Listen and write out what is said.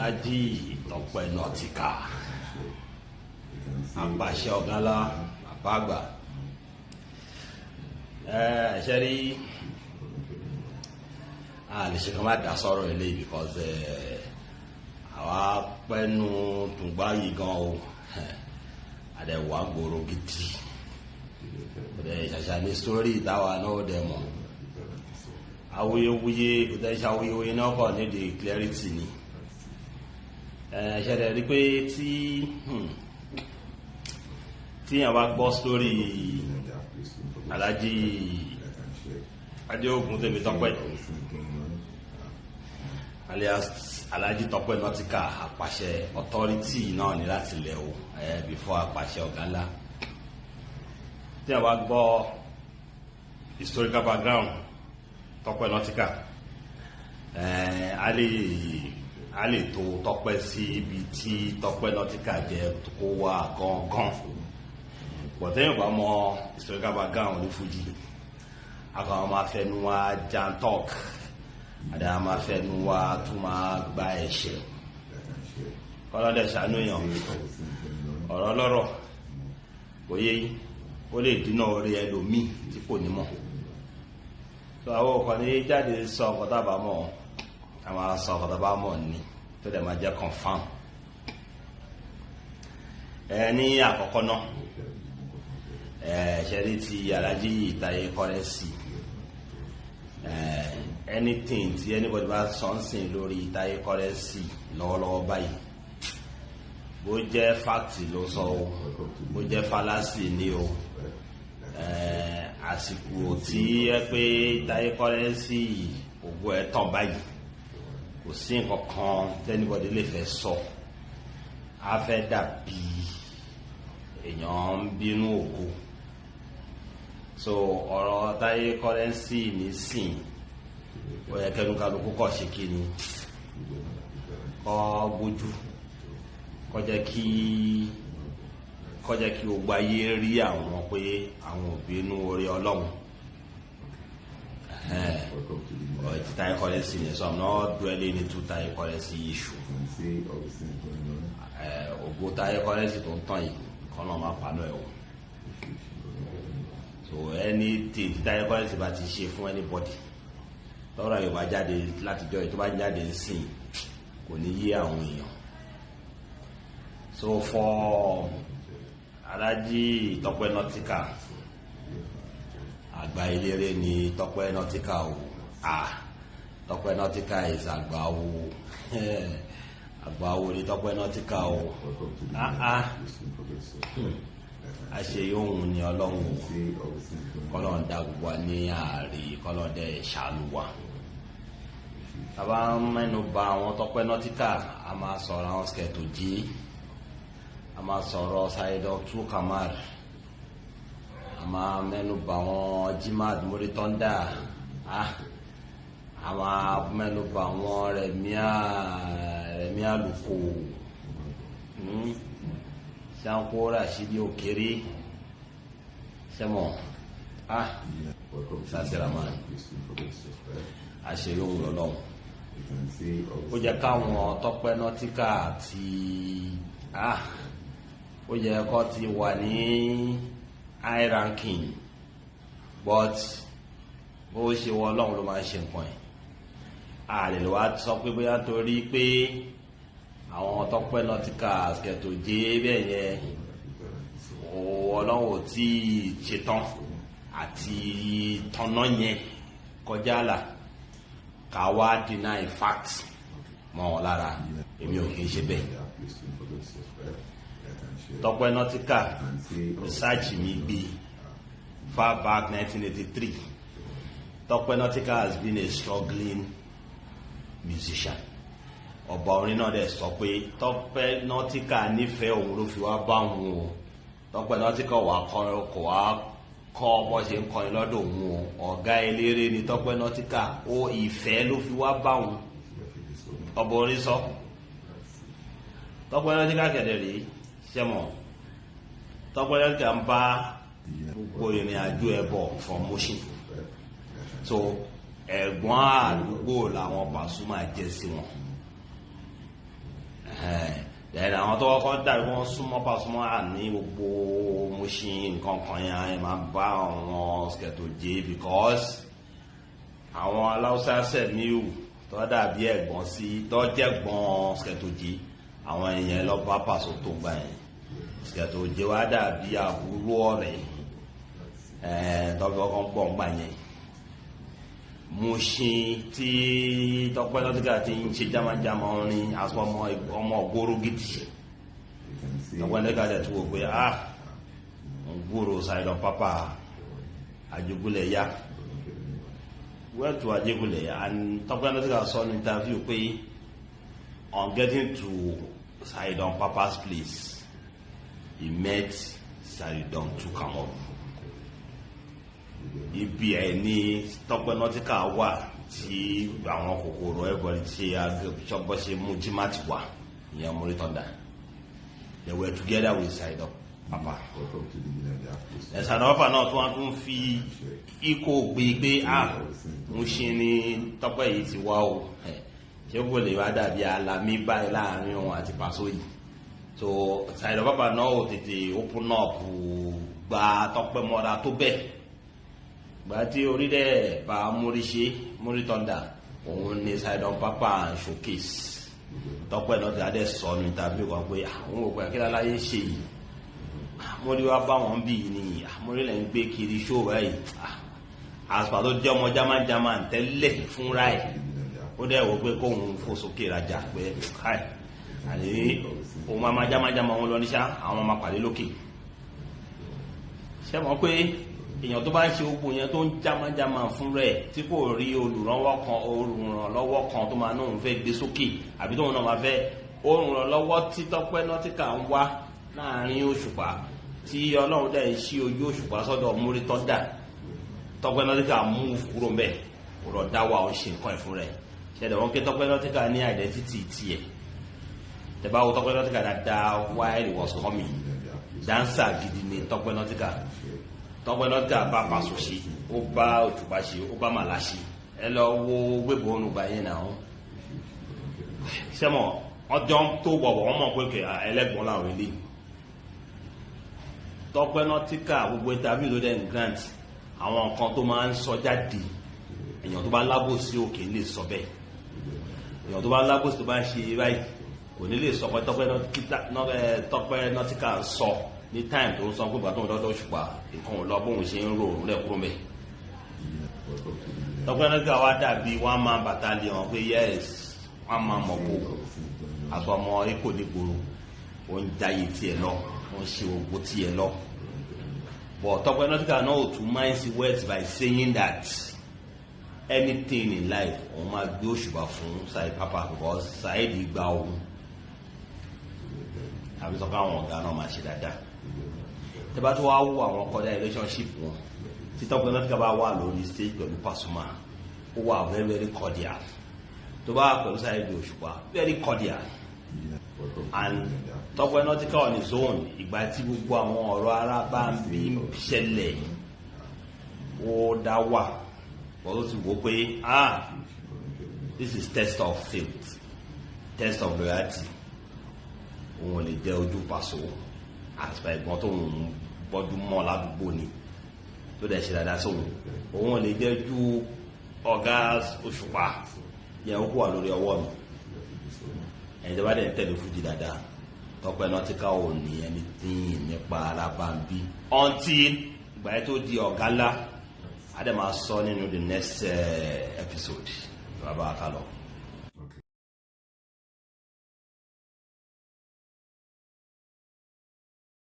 Alhaji Tọ́pẹ́ Nautica apàṣẹ ọ̀gánlá àbágbà ṣe rí àlèṣe kan má dá sọ̀rọ̀ eléyìí because àwa pẹ́nu tùgbà yìí gan o àdẹ̀wà gbòòrò gidi ṣàṣà ní sórí ìtawà náà dẹ̀ mọ̀ awuyewuye potential awuyewuye náà kọ̀ nídìí clarity ni ṣẹlẹ̀ rí pé tí yàn bá gbọ́ sórí Alhaji Adéògùn Tèmítọ́pẹ́ alias Alhaji Tọ́pẹ́ Nautica àpàṣẹ authority náà ní láti lẹ̀ o before àpàṣẹ ọ̀gá ńlá tí yàn bá gbọ́ historical background Tọ́pẹ́ Nautica a lè tó Tọ́pẹ́ sí ibi tí Tọ́pẹ́ Nautica jẹ́ kó wà gangan pọ̀tẹ́yìn bá mọ historical background ní Fuji akọ̀wọ́n máa fẹnu wa jan talk àdá máa fẹnu wa tún máa gba ẹ̀ṣẹ̀ kọ́lọ́dẹ̀ ṣàánú èèyàn ọ̀rọ̀ lọ́rọ̀ òye ó lè dínà orí ẹlòmíì tí kò ní mọ̀ tó àwọn ọkọ̀ ní jáde sọ ọkọ̀ tábà mọ̀ a máa sọ ọkọ̀ tábà mọ̀ ní tó dẹ̀ máa jẹ́ confam ní àkọ́kọ́ náà ṣẹ́rí ti Alhaji Taye Currency anything tí anybody bá sọ́nsìn lórí Taye Currency lọ́wọ́lọ́wọ́ báyìí bó jẹ́ fact ló sọ o bó jẹ́ fallacy ni o àsìkò tí ẹ pé Taye Currency ògbó ẹ tán báyìí kò sí nǹkan kan tẹ́nibọ́dé lè fẹ́ sọ á fẹ́ dàbí èèyàn ń bínú ògo so ọ̀rọ̀ Taye Currency nísìn ó yẹ kẹnukálukú kọ̀ ṣe kí ni kọ́ gbójú kọ́ jẹ́ kí gbogbo ayé rí àwọn pé àwọn òbí inú orí Ọlọ́run ti Taye Currency ni so I'm not dwelling into Taye Currency issue ògo Taye Currency tó ń tàn yìí kọ́nà máa paná ẹ̀ o so anything tí Taye Currency bá ti ṣe fún anybody lọ́rọ̀ Yorùbá jáde látijọ́ yìí tó bá jáde ń sìn kò ní yé àwọn èèyàn so for Alhaji Tọ́pẹ́ Nautica àgbà eléré ni Tọ́pẹ́ Nautica o Tọ́pẹ́ Nautica is àgbà o àgbà wo ni Tọ́pẹ́ Nautica o àṣẹ yóò ní Ọlọ́run kọ́lọ́n dá gbogbo wa ní ààrí kọ́lọ́n dẹ̀ ṣàánú wa tàbá mẹ́nu bà àwọn Tọ́pẹ́ Nautica a máa sọ̀rọ̀ àwọn skẹ̀tò jí a máa sọ̀rọ̀ Saheed Kamal a máa mẹ́nu bà àwọn Jimad Muritonda a máa mẹ́nu bà àwọn Rẹ̀mí Àlùkò Ṣáńkó Rashidi Òkèrè sẹ́mọ̀ sàṣẹ́ramá àṣeyọ̀hún lọ́lọ́hún ó jẹ́ káwọn Tọ́pẹ́ Nautica àti ó jẹ́ kó ti wà ní high ranking but bó ṣe wọ Ọlọ́run ló máa ń ṣe nǹkan ẹ̀ àlè ló wá sọ pé bóyá torí pé àwọn Tọ́pẹ́ Nautica kẹtò jẹ́ bẹ́ẹ̀ yẹn Ọlọ́run ò tí ì ṣetán àti tọ́nà yẹn kọjá là ká wá deny fact mọ́ wọn lára èmi ò kì í ṣe bẹ́ẹ̀ Tọ́pẹ́ Nautica research mi gbé far back 1983 Tọ́pẹ́ Nautica has been a struggling musician ọba orin náà dẹ̀ sọ pé Tọ́pẹ́ Nautica nífẹ̀ẹ́ òun ló fi wá bá òun o Tọ́pẹ́ Nautica wà kọ́ wá kọ́ bọ́ ṣe ń kọrin lọ́dọ̀ òun o ọ̀gá eléré ni Tọ́pẹ́ Nautica ó ìfẹ́ ló fi wá bá òun ọba orin sọ Tọ́pẹ́ Nautica kẹ̀dẹ̀ rí sẹ́mọ̀ Tọ́pẹ́ Nautica ń bá gbogbo ìrìn àjò ẹ̀ bọ̀ from Mushin so ẹ̀gbọ́n àdúgbò làwọn Pasuma jẹ́ sí wọn then àwọn tó kọ́kọ́ dàbí wọ́n súnmọ́ Pasuma ní gbogbo Mushin nǹkan kan yẹn ẹ máa bá àwọn Sketoje because àwọn aláwùsá Sẹ̀míù tó dàbí ẹ̀gbọ́n sí tó jẹ́gbọ́n Sketoje àwọn èèyàn lọ bá Paso tó gbà yẹn Sketoje wá dàbí àbúrò ọ̀rẹ́ tọ́jú ọkàn pọ̀ ń gbà yẹn Mushin tí Tọ́pẹ́ Nautica ti ń ṣe jámájámá orin aṣọ ọmọ ògbóró gidi Tọ́pẹ́ Nautica tẹ̀ tó wò pé ògbóró Saheed Papa Ajégúnlẹ̀ yá went to Ajégúnlẹ̀ yá and Tọ́pẹ́ Nautica sọ ní interview pé on getting to Saheed Papa's place he met Saheed to come up. Ibi ẹ̀ ní Tọ́pẹ́ Nautica wà tí àwọn kòkòrò everybody ṣe agbẹ́sọ́gbọ́ ṣe mú jimati wà ìyẹn Muri Thunder. They were together with Saheed Papa. Saheed Papa náà tó wọn tún fi ikó gbé Mushin ní Tọ́pẹ́ yìí ti wá o ṣé kò lè wá dàbí alamí báyìí láàrin òun àti Paso yìí. So Saheed Papa náà ò tètè open up gba Tọ́pẹ́ mọ́ra tó bẹ́ẹ̀. Gbàtí orí dẹ̀ bá Muri Thunder òun ni Saheed Papa showcase Tọ́pẹ́ Nautica dẹ̀ sọ ní tàbí wọn pé àwọn òpin akílá láyé ṣe yìí Muri wá bá wọn bí ní Muri lẹ́ ń gbé kiri ṣó báyìí àṣpà tó jẹ́ ọmọ jámájámá tẹ́lẹ̀ fúnra ẹ̀ ó dẹ̀ wò pé kóun fò sókè rajà pé káì àní òun máa jámájámá wọn lọ níṣà àwọn máa pàdé lókè ṣé mọ̀ pé èèyàn tó bá ń ṣe gbogbo yẹn tó ń jámájámá fún rẹ̀ tí kò rí olùrànlọ́wọ́ kan tó máa náà fẹ́ gbé sókè àbí tóun náà máa fẹ́ olùrànlọ́wọ́ tí Tọ́pẹ́ Nautica ń wá láàrin òṣùpá tí Ọlọ́run dẹ̀ ń ṣí ojú òṣùpá sọ́dọ̀ Muri Thunder Tọ́pẹ́ Nautica mú kúrò mbẹ̀ kò rọ̀ dá wà ó ṣe nǹkan ẹ̀fún rẹ̀ ṣẹ̀dẹ̀ wọn pé Tọ́pẹ́ Nautica ní identity tiẹ̀ tẹ̀bá wo Tọ́pẹ́ Nautica dáadáa while he was coming dancer gidi ni Tọ́pẹ́ Nautica Tọ́pẹ́ Nautica bá Paso ṣe ó bá òṣùpá ṣe ó bá màlá ṣe ẹ lọ wo gbégbó onùgbà yẹn náà sẹ́mọ̀ ọjọ́ tó wọ̀wọ̀ wọ́n mọ̀ pé kẹ ẹlẹ́gbọ̀n láwọn ilé Tọ́pẹ́ Nautica gbogbo interview ló dẹ̀ ń grant àwọn nǹkan tó máa ń sọ jáde èèyàn tó bá lábòsí òkè lè sọ bẹ́ẹ̀ èèyàn tó bá lábòsí tó bá ń ṣe báyìí kò ní lè sọ pé Tọ́pẹ́ Nautica sọ ní time tó ń sọ pé bàtọ́ ọ̀dọ́dọ́ òṣùpá nǹkan ò lọ bóun ṣe ń rò òun lẹ́kúrò mẹ́. Tọ́pẹ́ Nautica wá dàbí one man battalion pé yes one man mọ̀kó àti ọmọ ikò nígboro ó ń jayé tiẹ̀ lọ ó ń ṣe ògbó tiẹ̀ lọ. But Tọ́pẹ́ Nautica náà ò tún mind sí words by saying that anything in life òun máa gbé òṣùpá fún Saheed Papa because Saheed gba òun àbí sọ pé àwọn ọ̀gá náà máa ṣe dáadáa. Tẹ́bá tó wá wú àwọn kọ́dá relationship wọn tí Tọ́pẹ́ Nautica bá wà lórí stage pẹ̀lú Pasuma ó wà very very cordial tó bá pẹ̀lú Saheed Òṣùpá very cordial and Tọ́pẹ́ Nautica on his own ìgbà tí gbogbo àwọn ọ̀rọ̀ ara bá ń bí ṣẹlẹ̀ ó dá wà wọ́n tó ti wò pé this is test of faith test of loyalty òun lè jẹ́ ojú Paso àtìpá ìgbọ́n tó ń bọ́jú mọ́ ládùúgbò ni tó dẹ̀ ṣe dáadáa sóhun òun lè jẹ́ ojú ọ̀gá Òṣùpá yẹn ó kó wà lórí ọwọ́ mi ẹ̀yìn tó bá dẹ̀ ń tẹ̀lé fújì dáadáa Tọ́pẹ́ Nautica ò ní ẹni tí nípa alábàámbí until ìgbà yẹn tó di ọ̀gá ńlá adé máa sọ nínú the next episode bàbá kálọ̀.